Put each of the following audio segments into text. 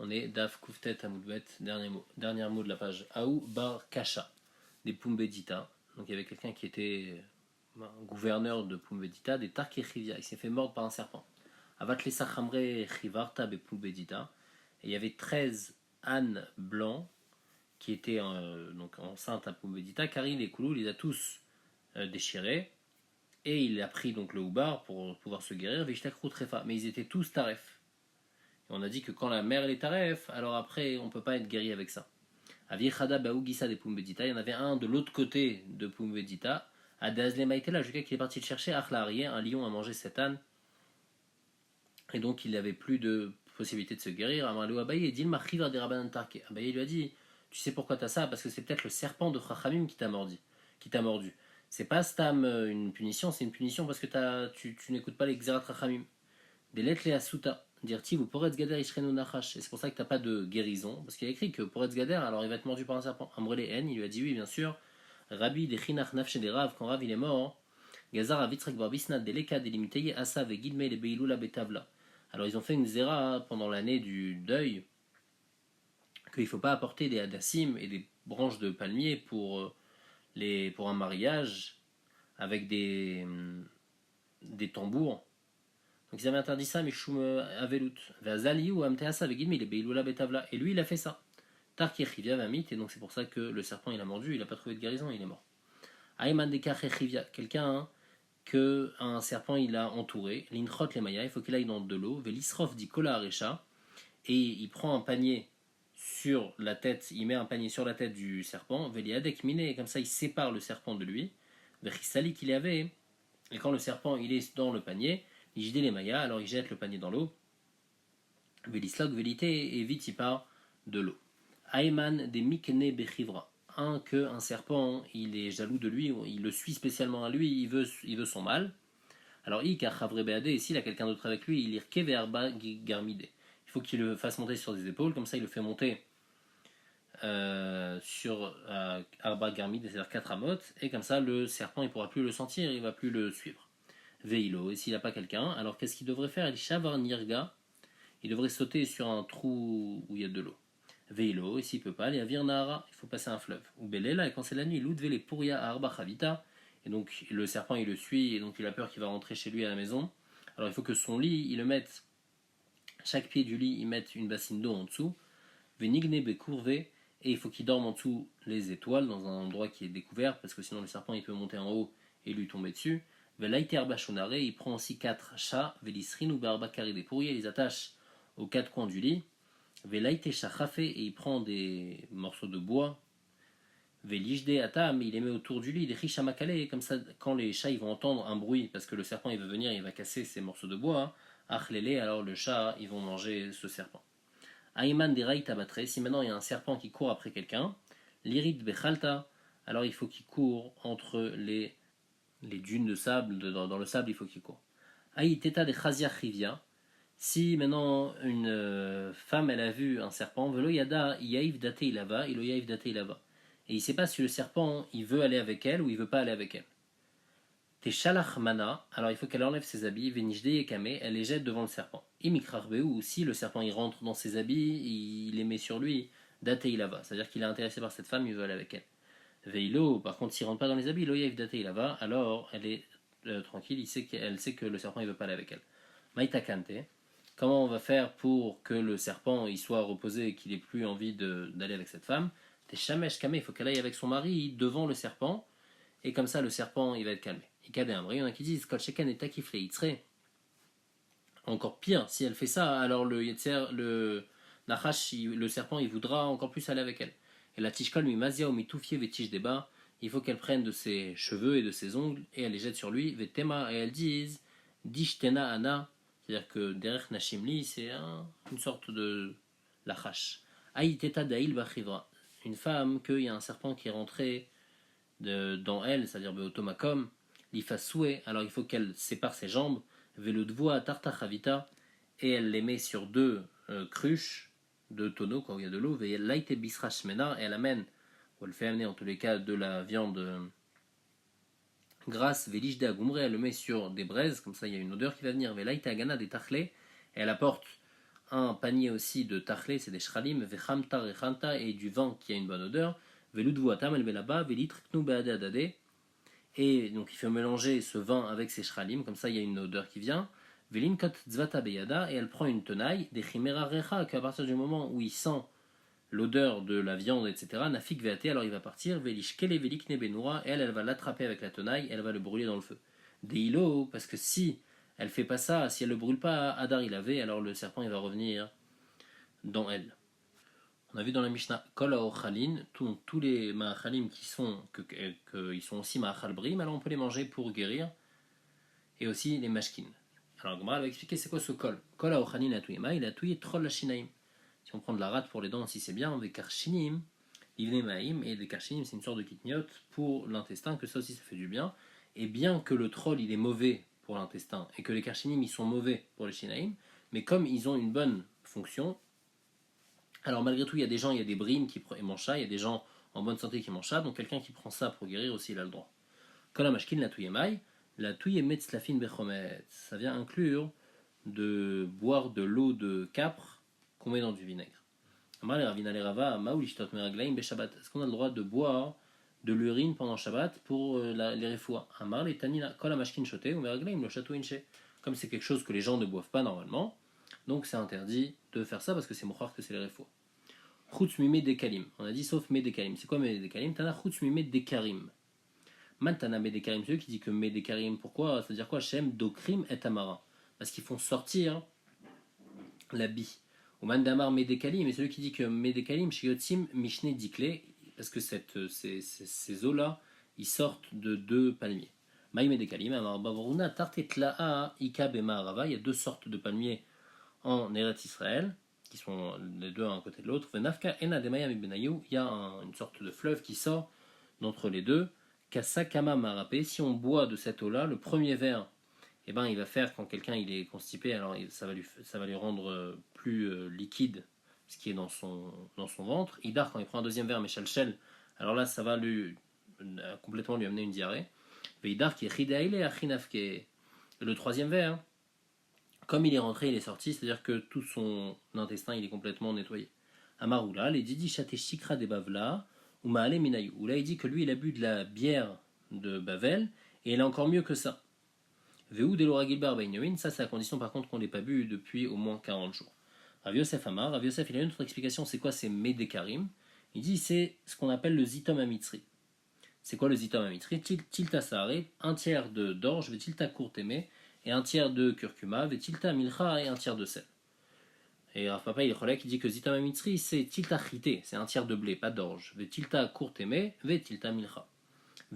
On est Daf Kuftet Amoudbet, dernier mot de la page. Aou Bar Kasha, des Pumbedita. Donc il y avait quelqu'un qui était gouverneur de Pumbedita, des Tarkechivia. Il s'est fait mordre par un serpent. Avat les Sachamre Chivarta be Pumbedita. Et il y avait 13 ânes blancs qui étaient donc enceintes à Pumbedita, car les Koulou les a tous déchirés. Et il a pris donc le Houbar pour pouvoir se guérir, Vishtakru Trefa. Mais ils étaient tous taref. On a dit que quand la mère elle est taref, alors après on ne peut pas être guéri avec ça. Aviechada Baougisa de Pumbedita, il y en avait un de l'autre côté de Pumbedita, à Dazle Maïtela, jusqu'à qu'il est parti le chercher, Achlarié, un lion a mangé cet âne, et donc il n'avait plus de possibilité de se guérir. Amalou Abaye et Dilma Chivar de Rabbanan Tarke. Abaye lui a dit, tu sais pourquoi tu as ça? Parce que c'est peut-être le serpent de Chachamim qui t'a mordu. C'est pas stam une punition, c'est une punition parce que tu n'écoutes pas les Xerat Chachamim. Des lettres les Asuta. Dire-ti, vous pourrez être gader Ishrenu Nachash. Et c'est pour ça que t'as pas de guérison. Parce qu'il a écrit que pour être gader, alors il va être mordu par un serpent. Ambrele N, il lui a dit oui, bien sûr. Rabbi de Chinach Nafshe de Rav, quand Rav il est mort, Gazar Avitrek Barbisna de Leka de Limiteye Asa ve Gidme le Beilula Betavla. Alors ils ont fait une zéra pendant l'année du deuil, qu'il ne faut pas apporter des hadassim et des branches de palmier pour un mariage avec des tambours. Donc ils avaient interdit ça, mais Shum Avelut. Et lui, il a fait ça. Tarkechivia Vamit, et donc c'est pour ça que le serpent il a mordu, il n'a pas trouvé de guérison, il est mort. Ayman de Kachechivia, quelqu'un que un serpent il a entouré, Linchot les Maya, il faut qu'il aille dans de l'eau, Velisrof dit Kola Arecha, et il prend un panier sur la tête, il met un panier sur la tête du serpent, Veliadek Mine, et comme ça il sépare le serpent de lui, Vechisali qu'il y avait, et quand le serpent il est dans le panier, il jette les mayas, alors il jette le panier dans l'eau. Vélislog, vélité, et vite il part de l'eau. Aïman des Mikne Bechivra. Un serpent, il est jaloux de lui, il le suit spécialement à lui, il veut son mal. Alors, il et s'il a quelqu'un d'autre avec lui, il irke verba garmide. Il faut qu'il le fasse monter sur des épaules, comme ça il le fait monter sur Arba garmide, c'est-à-dire 4 amotes, et comme ça le serpent il pourra plus le sentir, il va plus le suivre. Veilo, et s'il n'a pas quelqu'un, alors qu'est-ce qu'il devrait faire? Il shavar nirga, il devrait sauter sur un trou où il y a de l'eau. Veilo, et s'il peut pas, il y a virnara, il faut passer un fleuve. Ou belela, et quand c'est la nuit, l'oudve les puria arba chavita, et donc le serpent il le suit, et donc il a peur qu'il va rentrer chez lui à la maison. Alors il faut que son lit, il le mette, chaque pied du lit, il mette une bassine d'eau en dessous. Venigne becourvé, et il faut qu'il dorme en dessous les étoiles, dans un endroit qui est découvert, parce que sinon le serpent il peut monter en haut et lui tomber dessus. Il prend aussi 4 chats, Velisrin ou Barbakari des pourriers, il les attache aux 4 coins du lit. Et il prend des morceaux de bois. Velishde Atam, il les met autour du lit, des Rishamakale, comme ça, quand les chats ils vont entendre un bruit, parce que le serpent il va venir, il va casser ces morceaux de bois, Achlele, alors le chat, ils vont manger ce serpent. Aïman des Raïtabatre, si maintenant il y a un serpent qui court après quelqu'un, Lirit Bechalta, alors il faut qu'il court entre les dunes de sable, dans le sable, il faut qu'il court. Aïteta de Chazia Chivia, si maintenant une femme elle a vu un serpent, Velo Yada Yaïv Date Ilava, Ilo Yaïv Date Ilava. Et il ne sait pas si le serpent il veut aller avec elle ou il veut pas aller avec elle. Teshalach Mana, alors il faut qu'elle enlève ses habits, Venishde Yekame, elle les jette devant le serpent. Imikrarbeu, si le serpent il rentre dans ses habits, il les met sur lui, Date Ilava, c'est-à-dire qu'il est intéressé par cette femme, il veut aller avec elle. Veilo, par contre, s'il rentre pas dans les habits, Loyaïv Date Ilava, alors elle est tranquille, elle sait que le serpent il veut pas aller avec elle. Maïta Kante, comment on va faire pour que le serpent il soit reposé et qu'il ait plus envie d'aller avec cette femme? T'es Shamesh Kame, il faut qu'elle aille avec son mari devant le serpent, et comme ça le serpent il va être calmé. Il y en a qui disent Kolcheken et Takifle Itzre. Encore pire, si elle fait ça, alors le Yetzer, le Nachash, le serpent il voudra encore plus aller avec elle. Et la Tishkol mi Mazia ou mi Toufie vetish débat, il faut qu'elle prenne de ses cheveux et de ses ongles et elle les jette sur lui, Vetema, et elles disent Dishtena Ana, c'est-à-dire que derrière Nashimli, c'est une sorte de lachash. Aïteta Daïl Bachivra, une femme, qu'il y a un serpent qui est rentré dans elle, c'est-à-dire Beotomakom, l'Ifasoué, alors il faut qu'elle sépare ses jambes, Veludvoa Tartachavita, et elle les met sur 2 cruches, 2 tonneaux quand il y a de l'eau, et elle amène, ou elle fait amener en tous les cas de la viande grasse, Velishde Agumre, elle le met sur des braises, comme ça il y a une odeur qui va venir, Velaite Agana des Tachlé, et elle apporte un panier aussi de tachlé, c'est des shralim, vechamta rechanta, et du vin qui a une bonne odeur, veludvuatam el belaba, velitriknu beade adade, et donc il faut mélanger ce vin avec ces shralim, comme ça il y a une odeur qui vient, velinkot tzvata beyada, et elle prend une tenaille, des chimera recha, qu'à partir du moment où il sent l'odeur de la viande, etc., nafik veate, alors il va partir, velishkele velikne benura, et elle va l'attraper avec la tenaille, elle va le brûler dans le feu. Deilo, parce que si elle fait pas ça, si elle ne le brûle pas, Adar il avait, alors le serpent il va revenir dans elle. On a vu dans la Mishnah Kol haochalin, tous les maachalim qui sont ils sont aussi maachal brim, alors on peut les manger pour guérir, et aussi les mashkin. Alors Gomara va expliquer c'est quoi ce kol. Kol haochalin atuyema, il a tuyé troll lashinaim. Si on prend de la rate pour les dents, si c'est bien, des karchinim, livne maim, et des karchinim c'est une sorte de kitniot pour l'intestin, que ça aussi ça fait du bien. Et bien que le troll il est mauvais pour l'intestin et que les karchinim ils sont mauvais pour les shinaim, mais comme ils ont une bonne fonction, alors malgré tout il y a des gens, il y a des brimes qui mangent ça, il y a des gens en bonne santé qui mangent ça, donc quelqu'un qui prend ça pour guérir aussi il a le droit. Kol hamashkin la tuyemai, la tuyemetz lafin bechometz, ça vient inclure de boire de l'eau de capre qu'on met dans du vinaigre. Est-ce qu'on a le droit de boire de l'urine pendant Shabbat pour les refoua? Comme c'est quelque chose que les gens ne boivent pas normalement, donc c'est interdit de faire ça parce que c'est mouchar que c'est les refoua. Chutz mimé dekalim. On a dit sauf médekalim. C'est quoi médekalim? Tana chutz mimé dekarim. Mantana médekarim, celui qui dit que médekarim, pourquoi? C'est-à-dire quoi? Shem dokrim et amara. Parce qu'ils font sortir la bie. Ou mandamar médekalim, mais celui qui dit que médekalim, shiotzim mishne dikle, parce que ces eaux-là, ils sortent de deux palmiers. Maï médekalim, amar bavruna tartetlaa ika bema. Il y a deux sortes de palmiers en Eretz Israël, qui sont les deux à un côté de l'autre. Venafka ena demaya mi benayou, il y a une sorte de fleuve qui sort d'entre les deux. Kasa kama marapé, si on boit de cette eau-là, le premier verre, eh ben, il va faire quand quelqu'un il est constipé, alors ça va lui rendre plus liquide ce qui est dans son ventre. Idar, quand il prend un deuxième verre, Meshalchel, alors là, ça va complètement lui amener une diarrhée. Idar qui est Chidaïle Achinafke. Le troisième verre, comme il est rentré, il est sorti, c'est-à-dire que tout son intestin il est complètement nettoyé. Amaroula, les Didi Chate Shikra de Bavla, ou Maale Minayou. Là, il dit que lui, il a bu de la bière de Bavel, et elle est encore mieux que ça. Veou de l'ora Gilbar Bainyoin, ça c'est à condition par contre qu'on ne l'ait pas bu depuis au moins 40 jours. Rav Yosef Amar, Rav Yosef il a une autre explication, c'est quoi c'est Médékarim? Il dit c'est ce qu'on appelle le Zitom Amitri. C'est quoi le Zitom Amitri? Tilta Sahare, un tiers d'orge, Tilta Courtemé, et un tiers de curcuma, Tilta Milcha et un tiers de sel. Et Rav Papa il est dit que Zitom Amitri c'est Tilta Chité, c'est un tiers de blé, pas d'orge, Tilta Courtemé, Tilta Milcha.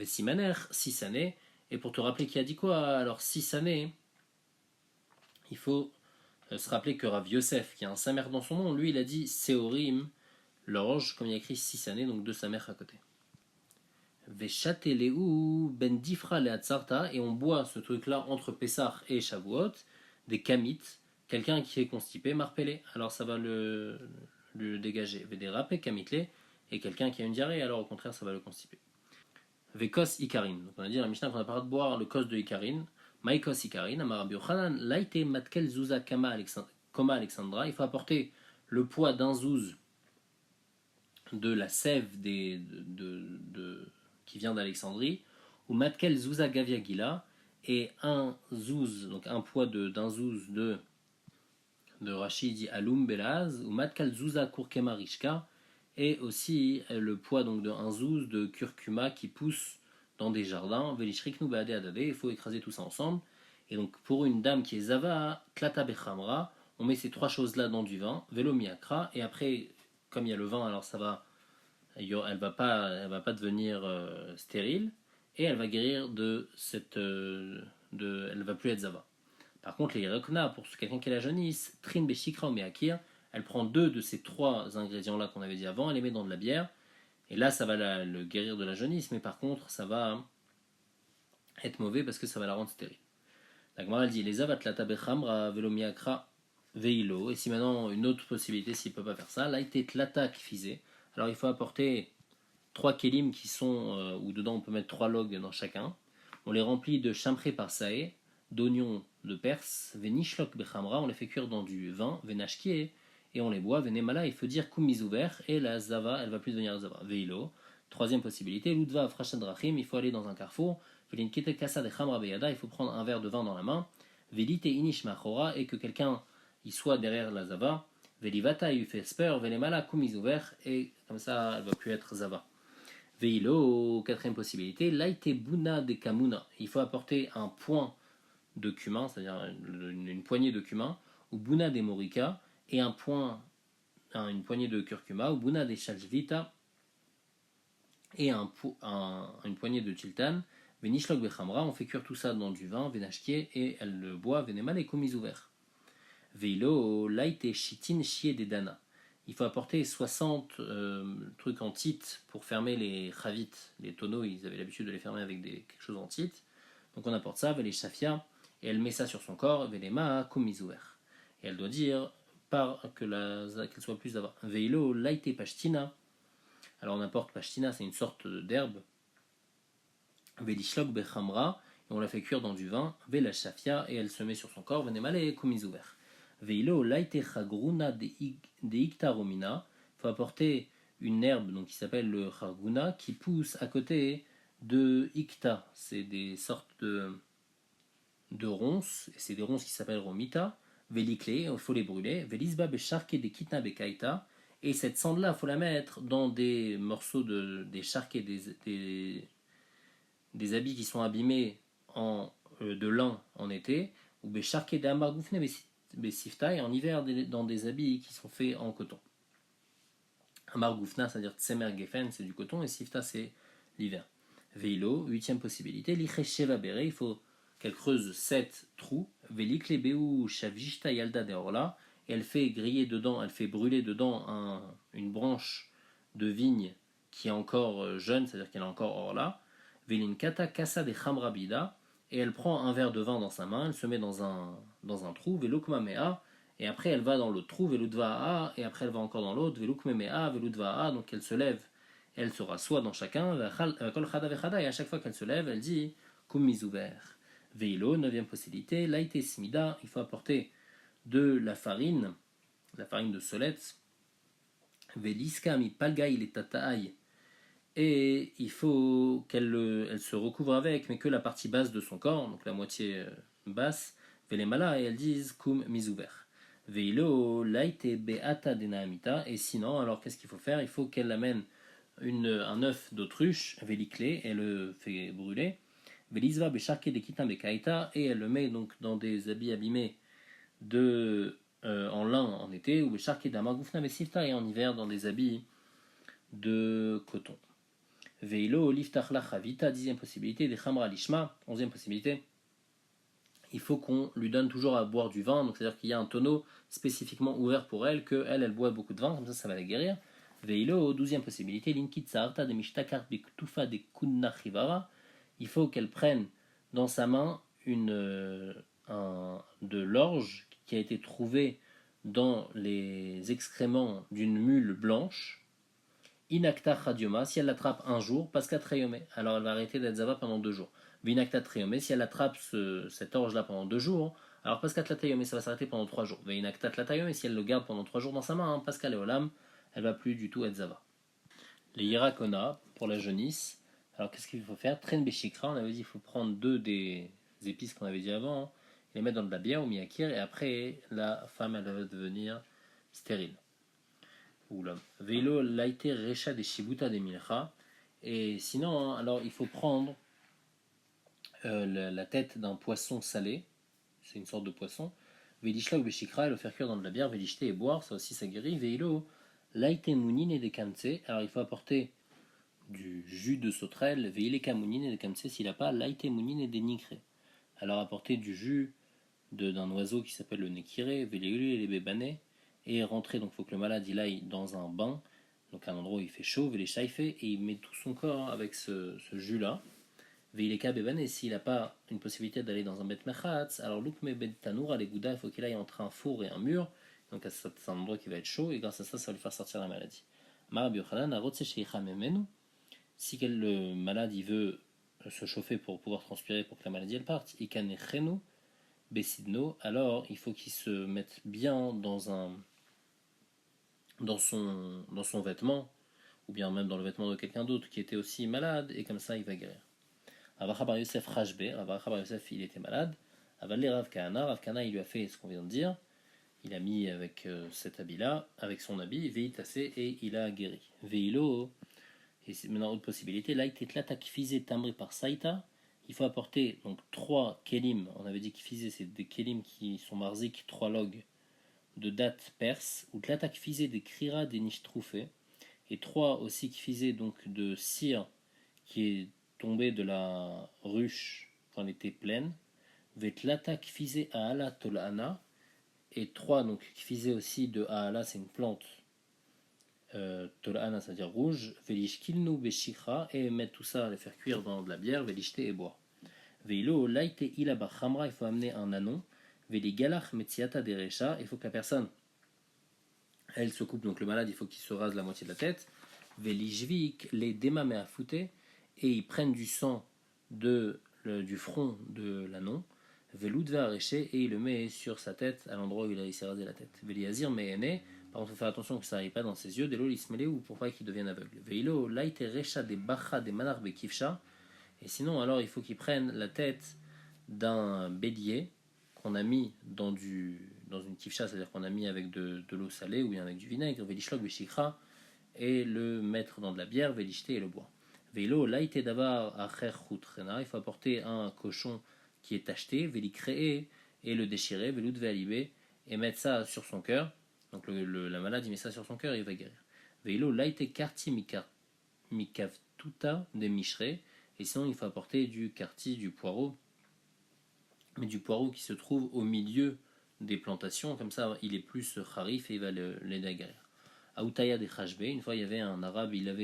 Simaner, 6 années. Et pour te rappeler qui a dit quoi, alors 6 années, il faut se rappeler que Rav Yosef, qui a un samer dans son nom, lui il a dit Seorim, l'orge, comme il y a écrit 6 années, donc 2 samer à côté. Veshatelehu ben difra leatzarta, et on boit ce truc-là entre Pessah et Shavuot, des kamites, quelqu'un qui est constipé, marpelé, alors ça va le dégager. Vederapé kamitle, et quelqu'un qui a une diarrhée, alors au contraire ça va le constiper. Vekos Ikarin. Donc on a dit dans la Mishnah qu'on n'a pas le droit de boire le kos de Ikarin. Maïkos Ikarin, Amar Yochanan, Laite Matkel Zuza Koma Alexandra. Il faut apporter le poids d'un zouz de la sève qui vient d'Alexandrie, ou Matkel Zuza Gaviagila, et un zouz, donc un poids d'un zouz de Rashi dit Alum Belaz, ou Matkel Zuza Kurkema Rishka, et aussi le poids donc d'un zouz de curcuma qui pousse dans des jardins. Velishriknu baade adade, il faut écraser tout ça ensemble. Et donc pour une dame qui est zava, klata bechamra, on met ces trois choses là dans du vin, velo miakra, et après comme il y a le vin, alors elle va pas devenir stérile, et elle va guérir elle va plus être zava. Par contre les rekna, pour quelqu'un qui est la jaunisse, trin beshikra ou meakir, elle prend 2 de ces 3 ingrédients-là qu'on avait dit avant, elle les met dans de la bière, et là ça va le guérir de la jaunisse, mais par contre ça va être mauvais parce que ça va la rendre stérile. La Gemara dit les avatlata bechamra velomiakra veilo, et si maintenant une autre possibilité s'il ne peut pas faire ça, là était tlata kfizé, alors il faut apporter 3 kelim qui sont, où dedans on peut mettre 3 logs dans chacun, on les remplit de champré par saé, d'oignons de Perse, Venishlok Bechamra, on les fait cuire dans du vin, Venashkie, et on les boit, Venemala, il faut dire Kumiz ouvert, et la Zava, elle va plus devenir Zava. Veilo, troisième possibilité, Ludva Frashadrachim, il faut aller dans un carrefour, Velinkete Kasa de Chamra Beyada, il faut prendre un verre de vin dans la main, Velite Inish Machora, et que quelqu'un y soit derrière la Zava, Velivata, il fait speur, Velemala, Kumiz ouvert, et comme ça, elle va plus être Zava. Veilo, quatrième possibilité, Laite Buna de Kamuna, il faut apporter un point de cumin, c'est-à-dire une poignée de cumin, ou Buna de Morika, et une poignée de curcuma, ou Buna de Chalvita, et une poignée de Chiltan, Venishlok Bechamra, on fait cuire tout ça dans du vin, Venashkie, et elle le boit, Venemal et commis ouvert. Veilo, Laite Shitin Chie des Dana. Il faut apporter 60 trucs en titre pour fermer les chavit, les tonneaux, ils avaient l'habitude de les fermer avec quelque chose en titre. Donc on apporte ça, Vele Shafia, et elle met ça sur son corps, Velema, commis ouvert. Et elle doit dire, qu'elle soit plus d'avant. Veilo, Laite Pashtina. Alors on apporte Pashtina, c'est une sorte d'herbe. Velishlok Bechamra, et on la fait cuire dans du vin, Vela Shafia, et elle se met sur son corps, Venemale, commis ouvert. Veilo, Laite Chagruna de Iktaromina, il faut apporter une herbe donc, qui s'appelle le Chagruna, qui pousse à côté de Ikta, c'est des sortes de ronces, et c'est des ronces qui s'appellent Romita, Velikle, il faut les brûler, Velisba Becharke de Kitna Bekaita, et cette cendre-là, il faut la mettre dans des morceaux des charques des habits qui sont abîmés de lin en été, ou Becharke de Amargoufne Besifta, et en hiver dans des habits qui sont faits en coton. Amargoufna, c'est-à-dire Tsemer Gefen, c'est du coton, et Sifta, c'est l'hiver. Veilo, huitième possibilité, Lichesheva Bere, il faut qu'elle creuse 7 trous, Velikle Beu Shavishta Yalda de Orla, et elle fait griller dedans, elle fait brûler dedans une branche de vigne qui est encore jeune, c'est-à-dire qu'elle est encore Orla, Velinkata Kasa de Chamrabida, et elle prend un verre de vin dans sa main, elle se met dans un trou, Velukmamea, et après elle va dans l'autre trou, Veludvaa, et après elle va encore dans l'autre, Velukmemea, Veludvaa, donc elle se lève, elle se rassoit dans chacun, et à chaque fois qu'elle se lève, elle dit Kumiz ouvert. Veilo, neuvième possibilité, Laite Smida, il faut apporter de la farine de solette, Veliska mi palgaï le tataï, et il faut qu'elle se recouvre avec, mais que la partie basse de son corps, donc la moitié basse, Velemala, et elles disent Kum Mizouver. Veilo, Laite Beata Denaamita, et sinon, alors qu'est-ce qu'il faut faire? Il faut qu'elle amène un œuf d'autruche, Velikle, et le fait brûler. Velisva Becharke de Kitam Bekaita, et elle le met donc dans des habits abîmés en lin en été, ou Becharke d'Amagoufna Besifta, et en hiver dans des habits de coton. Veilo, Liftachla Chavita, dixième possibilité, des Chamra Lishma, onzième possibilité, il faut qu'on lui donne toujours à boire du vin, donc c'est-à-dire qu'il y a un tonneau spécifiquement ouvert pour elle, qu'elle boit beaucoup de vin, comme ça va la guérir. Veilo, douzième possibilité, Linkitsarta de Mishtakar Biktufa de Kunna Chivara, il faut qu'elle prenne dans sa main de l'orge qui a été trouvée dans les excréments d'une mule blanche. Inacta Radioma, si elle l'attrape un jour, Pasca Treyome, alors elle va arrêter d'être Zava pendant 2 jours. Vinacta Treyome, si elle attrape cette orge-là pendant 2 jours, alors Pasca Tlatayome, ça va s'arrêter pendant 3 jours. Vinacta Tlatayome, si elle le garde pendant 3 jours dans sa main, Pasca Leolam, elle va plus du tout être Zava. Les Yirakona, pour la jaunisse, alors qu'est-ce qu'il faut faire? Tren Beshikra, on avait dit qu'il faut prendre 2 des épices qu'on avait dit avant, les mettre dans de la bière ou miyakir, et après la femme elle va devenir stérile. Ou l'homme. Veilo laite recha de shibuta de milcha. Et sinon, alors il faut prendre la tête d'un poisson salé, c'est une sorte de poisson. Velishla ou beshikra, et le faire cuire dans de la bière, velishter et boire, ça aussi ça guérit. Veilo laite mounine et de kamtse. Alors il faut apporter du jus de sauterelle, veile kamounine et de kamtse s'il n'a pas laite mounine et des nikré. Alors apporter du jus d'un oiseau qui s'appelle le nekiré, veléulu et les bébanais, et rentrer, donc il faut que le malade il aille dans un bain, donc un endroit où il fait chaud, et il met tout son corps avec ce jus-là. Veileka bébané, s'il n'a pas une possibilité d'aller dans un bet merchatz, alors l'ukme bet tanour à l'égouda, il faut qu'il aille entre un four et un mur, donc c'est un endroit qui va être chaud, et grâce à ça, ça va lui faire sortir la maladie. Si le malade il veut se chauffer pour pouvoir transpirer pour que la maladie elle parte, ikanechenu, Bessidno, alors il faut qu'il se mette bien dans son vêtement, ou bien même dans le vêtement de quelqu'un d'autre qui était aussi malade, et comme ça il va guérir. Avacha bar Yosef Rashbe, Avacha bar Yosef il était malade, Avalé Rav Kahana il lui a fait ce qu'on vient de dire, il a mis avec cet habit-là, avec son habit, Veitase, et il a guéri. Veilo, et c'est maintenant autre possibilité, là il était takfizé tamré par Saïta, il faut apporter donc 3 kelim, on avait dit kifizé c'est des kelim qui sont marzik, 3 logs de date perse, ou tlatak fizé des krira des nishtroufé, et 3 aussi kifizé donc de cire qui est tombée de la ruche quand elle était pleine, vetlatak fizé à ala tolana, et 3 donc kifizé aussi de ala, c'est une plante, tolana ça veut dire rouge, velishkilnu beshikra, et mettre tout ça, les faire cuire dans de la bière, velishte et boire. Veilo laite ilaba khamra, il faut amener un anon, veli galach metziata derecha, il faut que la personne elle se coupe, donc le malade il faut qu'il se rase la moitié de la tête, velishvik les démame à fouter, et ils prennent du sang du front de l'anon, veloudva aréché, et il le met sur sa tête à l'endroit où il s'est rasé la tête. Veliazir meene, par contre il faut faire attention que ça n'arrive pas dans ses yeux, delo lismele ou pour pas qu'il devienne aveugle. Veilo laite recha des bacha des manar bekifcha, et sinon alors il faut qu'il prenne la tête d'un bélier qu'on a mis dans une kifcha, c'est-à-dire qu'on a mis avec de l'eau salée ou bien avec du vinaigre, velishlog beshikra, et le mettre dans de la bière, velishte et le boire. Veilo laite davar acher chutrena, il faut apporter un cochon qui est tacheté, velikréé, et le déchirer, veloud vealibé, et mettre ça sur son cœur. Donc la malade il met ça sur son cœur et il va guérir. Veilo laite karti mikavtuta des micherés, et sinon il faut apporter du karti, du poireau, mais du poireau qui se trouve au milieu des plantations, comme ça il est plus kharif et il va l'aider à guérir. Aoutaya des Khashbe, une fois il y avait un arabe, il a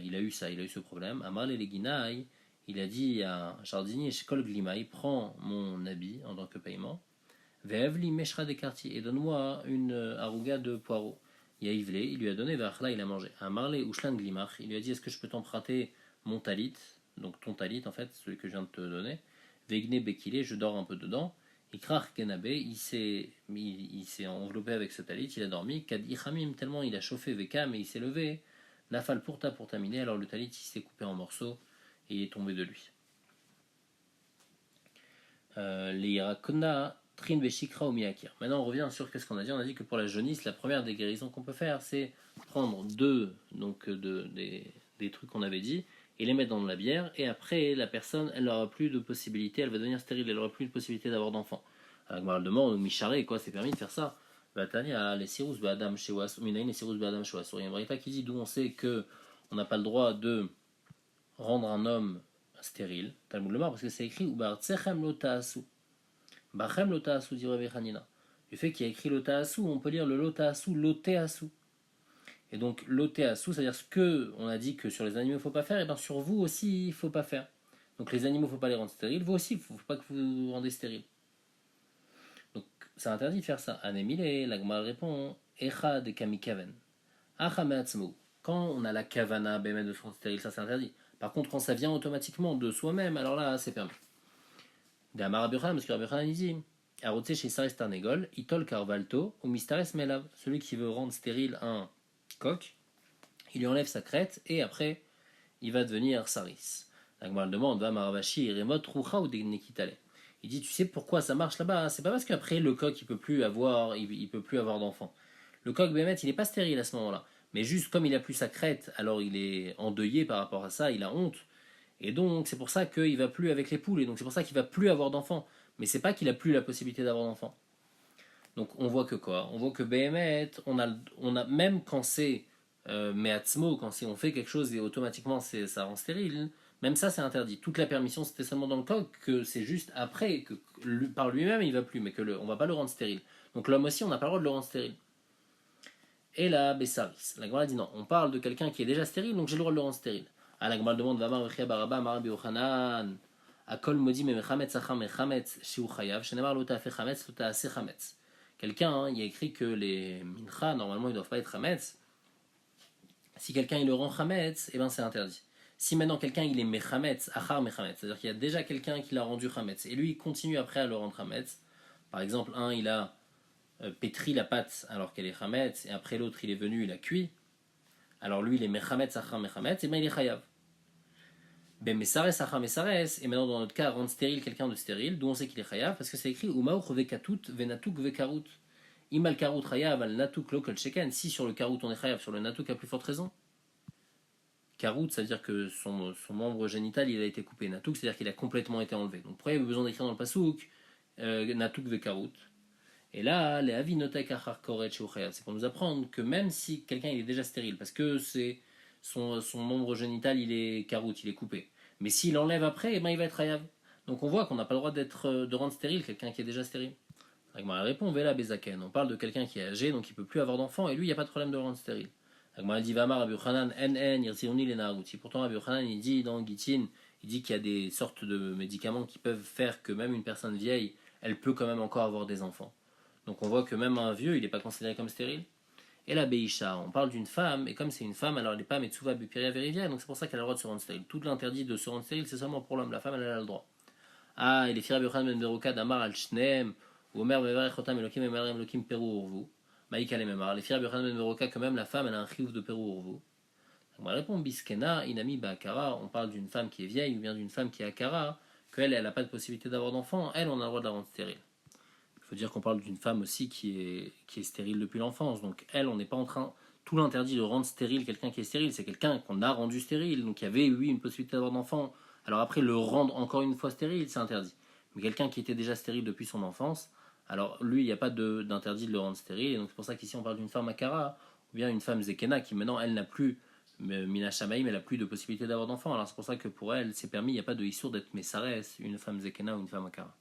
eu ce problème. Amar le Leginaï, il a dit à un jardinier, Shekol Glimaï, prends mon habit en tant que paiement, Ve'evli meshra des quartiers, et donne-moi une arouga de poireaux. Yaïvle, il lui a donné, Ve'achla, il a mangé. Amar le Ushlan Glimach, il lui a dit, est-ce que je peux t'emprunter mon talit, donc ton talit en fait, celui que je viens de te donner, Vegne Bekile, je dors un peu dedans. Ikrar Kenabe, il s'est enveloppé avec ce talit, il a dormi. Kad Ichamim, tellement il a chauffé Vekam et il s'est levé. Nafal pour terminer, alors le talit il s'est coupé en morceaux et il est tombé de lui. Trin Beshikra ou Miyakir. Maintenant on revient sur ce qu'on a dit. On a dit que pour la jaunisse, la première des guérisons qu'on peut faire, c'est prendre des trucs qu'on avait dit et les mettre dans de la bière, et après la personne elle n'aura plus de possibilité, elle va devenir stérile, elle n'aura plus de possibilité d'avoir d'enfants. Alors elle demande, Micharé, quoi, c'est permis de faire ça. Vatania, les sirus badam shewas, minaïn les sirus badam shewas. Il y a un braïta qui dit d'où on sait que on n'a pas le droit de rendre un homme stérile, Talmud Lomar, parce que c'est écrit Ubar tsechem lotaasu. Bachem lotaasu, dit Rabbi Hanina. Du fait qu'il y a écrit lotaasu, on peut lire le lotaasu, loteasu. Et donc l'otéasu, c'est-à-dire ce que on a dit que sur les animaux il ne faut pas faire, et bien sur vous aussi il ne faut pas faire. Donc les animaux il ne faut pas les rendre stériles, vous aussi il ne faut pas que vous vous rendez stérile. Donc c'est interdit de faire ça. Anemile, la Gemara répond, Echa de kamikaven. Achameatzmu. Quand on a la kavana, bémet de se rendre stérile, ça c'est interdit. Par contre quand ça vient automatiquement de soi-même, alors là c'est permis. D'Amar Abiochan, parce que Abiochan il dit, Arotse chez Sares Tarnegol, Itol Carvalto, ou Mistares Melav. Celui qui veut rendre stérile un coq, il lui enlève sa crête et après il va devenir saris. La Gemara demande, va Maravashi, Remot, Rucha ou Nekitale. Il dit, tu sais pourquoi ça marche là-bas? C'est pas parce qu'après le coq il peut plus avoir d'enfants. Le coq Bémet il n'est pas stérile à ce moment-là, mais juste comme il a plus sa crête, alors il est endeuillé par rapport à ça, il a honte. Et donc c'est pour ça qu'il va plus avec les poules, et donc c'est pour ça qu'il va plus avoir d'enfants. Mais c'est pas qu'il a plus la possibilité d'avoir d'enfants. Donc on voit que quoi? On voit que Béhémet, on a même quand c'est Meatzmo, quand on fait quelque chose et automatiquement ça rend stérile, même ça c'est interdit. Toute la permission c'était seulement dans le coq, que c'est juste après, que par lui-même il va plus, mais on va pas le rendre stérile. Donc l'homme aussi on n'a pas le droit de le rendre stérile. Et là, Bessaris. La Gemara dit non, on parle de quelqu'un qui est déjà stérile, donc j'ai le droit de le rendre stérile. Ah, la Gemara demande, Vamar Rechia Baraba, Marabi Ochanan, Akol Modi Mechametz Acham Mechametz Shiu Chayav, Shenemar Lota Fe Chametz, Lota Ase Chametz. Quelqu'un, il y a écrit que les mincha, normalement, ils ne doivent pas être chametz. Si quelqu'un il le rend chametz, eh ben c'est interdit. Si maintenant quelqu'un il est mechametz, achar mechametz, c'est-à-dire qu'il y a déjà quelqu'un qui l'a rendu chametz, et lui il continue après à le rendre chametz, par exemple, un il a pétri la pâte alors qu'elle est chametz, et après l'autre il est venu, il a cuit, alors lui il est mechametz, achar mechametz, et bien il est chayav. Ben mesares, achar mesares, et maintenant dans notre cas, rendre stérile quelqu'un de stérile, d'où on sait qu'il est chayav, parce que c'est écrit Umaou vekatut venatuk vekarut. Imal karut chayav al natuk lokal sheken, si sur le karut on est chayav, sur le natuk à plus forte raison. Karut, ça veut dire que son membre génital il a été coupé. Natuk, c'est-à-dire qu'il a complètement été enlevé. Donc pourquoi il y avait besoin d'écrire dans le pasouk Natuk ve Karut. Et là, les avinotek achar koret c'est pour nous apprendre que même si quelqu'un il est déjà stérile, parce que c'est son membre génital il est Karut, il est coupé. Mais s'il enlève après, eh ben, il va être hayav. Donc on voit qu'on n'a pas le droit de rendre stérile quelqu'un qui est déjà stérile. Agmara répond Vela Bezaken. On parle de quelqu'un qui est âgé, donc il ne peut plus avoir d'enfant, et lui il n'y a pas de problème de le rendre stérile. Agmara dit Vamar Rabbi Yochanan en yirziuni le naharuti. Pourtant Rabbi Yochanan il dit dans Gitin, il dit qu'il y a des sortes de médicaments qui peuvent faire que même une personne vieille, elle peut quand même encore avoir des enfants. Donc on voit que même un vieux, il n'est pas considéré comme stérile. Et la Beisha, on parle d'une femme, et comme c'est une femme, alors elle n'est pas Metsuva Bupiria Verivia, donc c'est pour ça qu'elle a le droit de se rendre stérile. Tout l'interdit de se rendre stérile, c'est seulement pour l'homme. La femme, elle a le droit. Ah, et les filles Rabbi Yochanan ben Beroka d'Amar al Shneem, ou Omer Mevarech Otam Elokim Emarem Elokim Peru Urvu. Maïka les Memar. Les filles Rabbi Yochanan ben Beroka, quand même, la femme, elle a un chiouf de Peru Urvu. On va répondre Biskena, Inami Bakara, on parle d'une femme qui est vieille ou bien d'une femme qui est Akara, qu'elle, elle n'a pas de possibilité d'avoir d'enfant, elle, on a le droit de la rendre stérile. Il faut dire qu'on parle d'une femme aussi qui est stérile depuis l'enfance, donc elle, on n'est pas en train, tout l'interdit de rendre stérile quelqu'un qui est stérile, c'est quelqu'un qu'on a rendu stérile, donc il y avait, oui, une possibilité d'avoir d'enfant, alors après, le rendre encore une fois stérile, c'est interdit. Mais quelqu'un qui était déjà stérile depuis son enfance, alors lui, il n'y a pas d'interdit de le rendre stérile, et donc c'est pour ça qu'ici on parle d'une femme Akara, ou bien une femme Zekena, qui maintenant, elle n'a plus Mina Shamaïm, elle n'a plus de possibilité d'avoir d'enfants. Alors c'est pour ça que pour elle, c'est permis, il n'y a pas de issour d'être Messares, une femme Zekena ou une femme Akara.